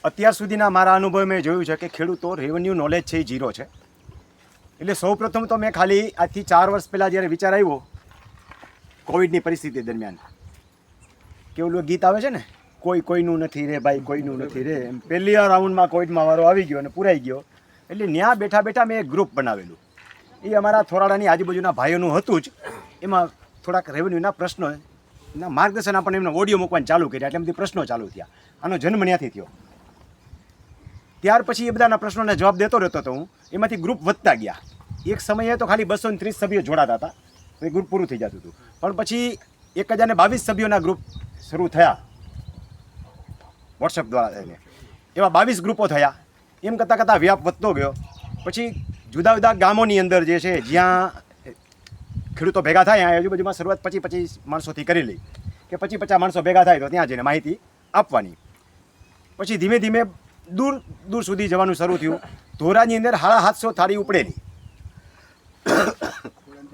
અત્યાર સુધીના મારા અનુભવ મેં જોયું છે કે ખેડૂતો રેવન્યુ નોલેજ છે એ ઝીરો છે. એટલે સૌપ્રથમ તો મેં ખાલી આજથી 4 વર્ષ પહેલાં જ્યારે વિચાર આવ્યો કોવિડની પરિસ્થિતિ દરમિયાન કે ઓલું ગીત આવે છે ને, કોઈનું નથી રે ભાઈ, કોઈનું નથી રે, એમ પહેલી રાઉન્ડમાં કોવિડમાં વારો આવી ગયો અને પૂરાઈ ગયો. એટલે ત્યાં બેઠા બેઠા મેં એક ગ્રુપ બનાવેલું. એ અમારા થોરાડાની આજુબાજુના ભાઈઓનું હતું જ. એમાં થોડાક રેવન્યુના પ્રશ્નો ના માર્ગદર્શન આપણને એમને ઓડિયો મૂકવાનું ચાલુ કર્યા, એટલે એમથી પ્રશ્નો ચાલુ થયા. આનો જન્મ ત્યાંથી થયો. ત્યાર પછી એ બધાના પ્રશ્નોને જવાબ દેતો રહેતો હતો હું. એમાંથી ગ્રુપ વધતા ગયા. એક સમયે તો ખાલી 230 સભ્યો જોડાતા હતા, તો એ ગ્રુપ પૂરું થઈ જતું હતું. પણ પછી 1022 સભ્યોના ગ્રુપ શરૂ થયા વોટ્સઅપ દ્વારા થઈને. એવા 22 ગ્રુપો થયા. એમ કરતાં કરતાં વ્યાપ વધતો ગયો. પછી જુદા જુદા ગામોની અંદર જે છે, જ્યાં ખેડૂતો ભેગા થાય, આજુબાજુમાં શરૂઆત 25 માણસોથી કરી લઈ કે 50 માણસો ભેગા થાય તો ત્યાં જઈને માહિતી આપવાની. પછી ધીમે ધીમે દૂર દૂર સુધી જવાનું શરૂ થયું. ધોરાની અંદર 750 થાળી ઉપડેલી.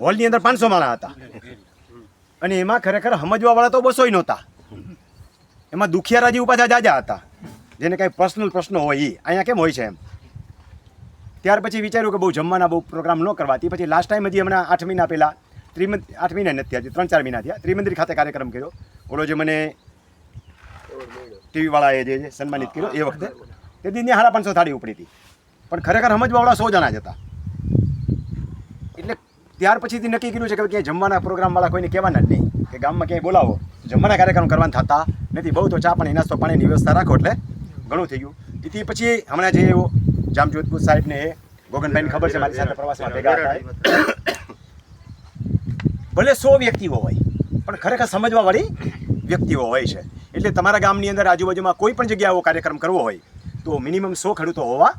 હોલની અંદર 500 માણસ હતા. અને એમાં ખરેખર સમજવાવાળા તો 200 નહોતા. એમાં દુખિયારાજી પાછા જાજા હતા, જેને કાંઈ પર્સનલ પ્રશ્નો હોય એ અહીંયા કેમ હોય છે એમ. ત્યાર પછી વિચાર્યું કે બહુ જમવાના બહુ પ્રોગ્રામ ન કરવાથી પછી લાસ્ટ ટાઈમ હજી હમણાં 8 મહિના પહેલાં 8 મહિના નથી થયા, 3-4 મહિના થયા, ત્રિમંદિર ખાતે કાર્યક્રમ કર્યો. ઓલો જે મને ટીવીવાળાએ જે સન્માનિત કર્યો એ વખતે, તે દી 550 થાળી ઉપડી હતી. પણ ખરેખર સમજવાવાળા 100 જણા જ હતા. એટલે ત્યાર પછીથી નક્કી કર્યું છે કે ક્યાંય જમવાના પ્રોગ્રામવાળા કોઈને કહેવાના જ નહીં, કે ગામમાં ક્યાંય બોલાવો, જમવાના કાર્યક્રમ કરવાના થતા નથી. બહુ તો ચા પાણી નાસ્તો પાણીની વ્યવસ્થા રાખો એટલે ઘણું થઈ ગયું. એથી પછી હમણાં જે એવો જામજોધપુર સાહેબને એ ગોગનભાઈને ખબર છે, મારી સાથે પ્રવાસમાં ભેગા થાય. ભલે 100 વ્યક્તિઓ હોય પણ ખરેખર સમજવાવાળી વ્યક્તિઓ હોય છે. એટલે તમારા ગામની અંદર આજુબાજુમાં કોઈ પણ જગ્યાએ આવો કાર્યક્રમ કરવો હોય તો મિનિમમ 100 ખેડૂતો હોવા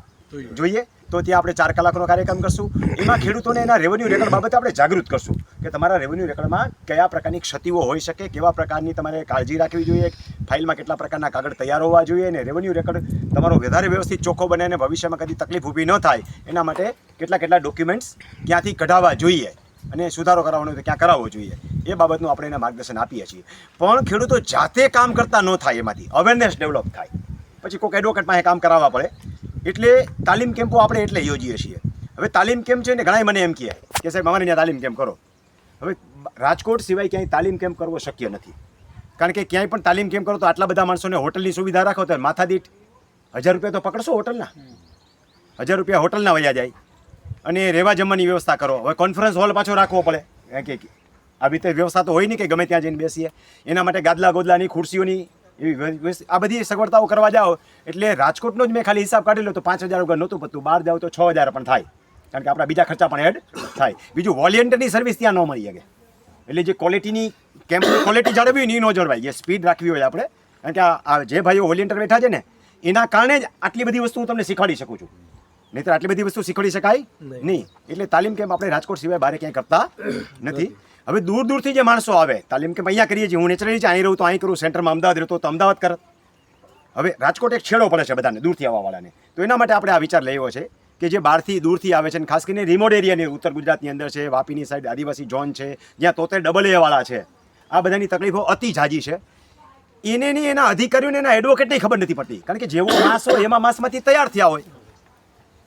જોઈએ. તો ત્યાં આપણે 4 કલાકનો કાર્યક્રમ કરશું. એમાં ખેડૂતોને એના રેવન્યુ રેકર્ડ બાબતે આપણે જાગૃત કરશું કે તમારા રેવન્યુ રેકર્ડમાં કયા પ્રકારની ક્ષતિઓ હોઈ શકે, કેવા પ્રકારની તમારે કાળજી રાખવી જોઈએ, ફાઇલમાં કેટલા પ્રકારના કાગળ તૈયાર હોવા જોઈએ, અને રેવન્યુ રેકર્ડ તમારો વધારે વ્યવસ્થિત ચોખ્ખો બને અને ભવિષ્યમાં કદી તકલીફ ઊભી ન થાય એના માટે કેટલા ડોક્યુમેન્ટ્સ ક્યાંથી કઢાવવા જોઈએ અને સુધારો કરાવવાનો તો ક્યાં કરાવવો જોઈએ, એ બાબતનું આપણે એને માર્ગદર્શન આપીએ છીએ. પણ ખેડૂતો જાતે કામ કરતા ન થાય, એમાંથી અવેરનેસ ડેવલપ થાય. પછી કોઈક એડવોકેટ પાસે કામ કરાવવા પડે. એટલે તાલીમ કેમ્પો આપણે એટલે યોજીએ છીએ. હવે તાલીમ કેમ્પ છે ને, ઘણાય મને એમ કહે કે સાહેબ અમારે ત્યાં તાલીમ કેમ્પ કરો. હવે રાજકોટ સિવાય ક્યાંય તાલીમ કેમ્પ કરવો શક્ય નથી. કારણ કે ક્યાંય પણ તાલીમ કેમ્પ કરો તો આટલા બધા માણસોને હોટલની સુવિધા રાખો તો માથાદીઠ 1000 રૂપિયા તો પકડશો હોટલના. 1000 રૂપિયા હોટલના વયા જાય. અને રહેવા જમવાની વ્યવસ્થા કરો. હવે કોન્ફરન્સ હોલ પાછો રાખવો પડે. કે આવી રીતે વ્યવસ્થા તો હોય નહીં કે ગમે ત્યાં જઈને બેસીએ. એના માટે ગાદલા ગોદલાની, ખુરશીઓની એવી આ બધી સગવડતાઓ કરવા જાઓ એટલે રાજકોટનો જ મેં ખાલી હિસાબ કાઢી લો તો 5000 વગર નહોતું પતું. બહાર જાઓ તો 6000 પણ થાય, કારણ કે આપણા બીજા ખર્ચા પણ એડ થાય. બીજું વોલેન્ટિયરની સર્વિસ ત્યાં ન મળી શકે. એટલે જે ક્વોલિટીની કેમ્પની ક્વોલિટી જાળવવી હોય ને એ ન જળવાય. જે સ્પીડ રાખવી હોય આપણે, કારણ કે આ જે ભાઈઓ વોલેન્ટિયર બેઠા છે ને એના કારણે જ આટલી બધી વસ્તુ હું તમને શીખવાડી શકું છું. નહીંતર આટલી બધી વસ્તુ શીખવાડી શકાય નહીં. એટલે તાલીમ કેમ્પ આપણે રાજકોટ સિવાય બહાર ક્યાંય કરતા નથી. હવે દૂર દૂરથી જે માણસો આવે તાલીમ કેમ્પ અહીંયા કરીએ છીએ. હું નેચરલી અહીં રહું તો અહીં કરું, સેન્ટરમાં અમદાવાદ રહેતો તો અમદાવાદ કરત. હવે રાજકોટ એક છેડો પડે છે બધાને, દૂરથી આવવાવાળાને. તો એના માટે આપણે આ વિચાર લેવો છે કે જે બહારથી દૂરથી આવે છે, અને ખાસ કરીને રિમોટ એરિયાની ઉત્તર ગુજરાતની અંદર છે, વાપીની સાઈડ આદિવાસી ઝોન છે, જ્યાં 73 AA વાળા છે, આ બધાની તકલીફો અતિ ઝાઝી છે. એને નહીં એના અધિકારીઓને એના એડવોકેટને ખબર નથી પડતી, કારણ કે જેવો માંસ હોય એમાં માંસમાંથી તૈયાર થયા હોય,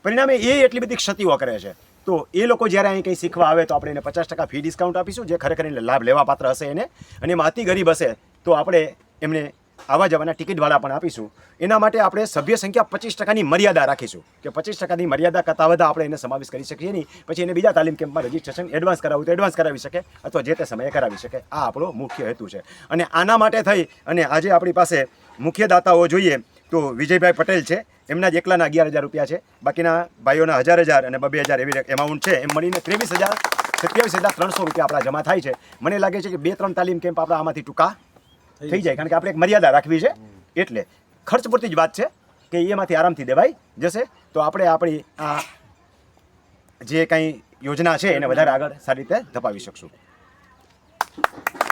પરિણામે એ એટલી બધી ક્ષતિઓ કરે છે. તો એ લોકો જ્યારે અહીં કંઈ શીખવા આવે તો આપણે એને 50% ફી ડિસ્કાઉન્ટ આપીશું, જે ખરેખર એને લાભ લેવા પાત્ર હશે એને. અને એમાં અતિ ગરીબ હશે તો આપણે એમને આવવા જવાના ટિકિટવાળા પણ આપીશું. એના માટે આપણે સભ્ય સંખ્યા 25%ની મર્યાદા રાખીશું કે 25%ની મર્યાદા કરતાં વધારે આપણે એને સમાવેશ કરી શકીએ નહીં. પછી એને બીજા તાલીમ કેમ્પમાં રજિસ્ટ્રેશન એડવાન્સ કરાવવું તો એડવાન્સ કરાવી શકે, અથવા જે તે સમયે કરાવી શકે. આ આપણો મુખ્ય હેતુ છે. અને આના માટે થઈ અને આજે આપણી પાસે મુખ્ય દાતાઓ જોઈએ તો વિજયભાઈ પટેલ છે, એમના જ એકલાના 11000 રૂપિયા છે. બાકીના ભાઈઓના 1000 અને 2000 એવી એમાઉન્ટ છે. એમ મળીને 23300 રૂપિયા આપણા જમા થાય છે. મને લાગે છે કે 2-3 તાલીમ કેમ્પ આપણા આમાંથી ટૂંકા થઈ જાય, કારણ કે આપણે એક મર્યાદા રાખવી છે. એટલે ખર્ચ પૂરતી જ વાત છે કે એમાંથી આરામથી દેવાઈ જશે. તો આપણે આપણી આ જે કંઈ યોજના છે એને વધારે આગળ સારી રીતે ધપાવી શકશું.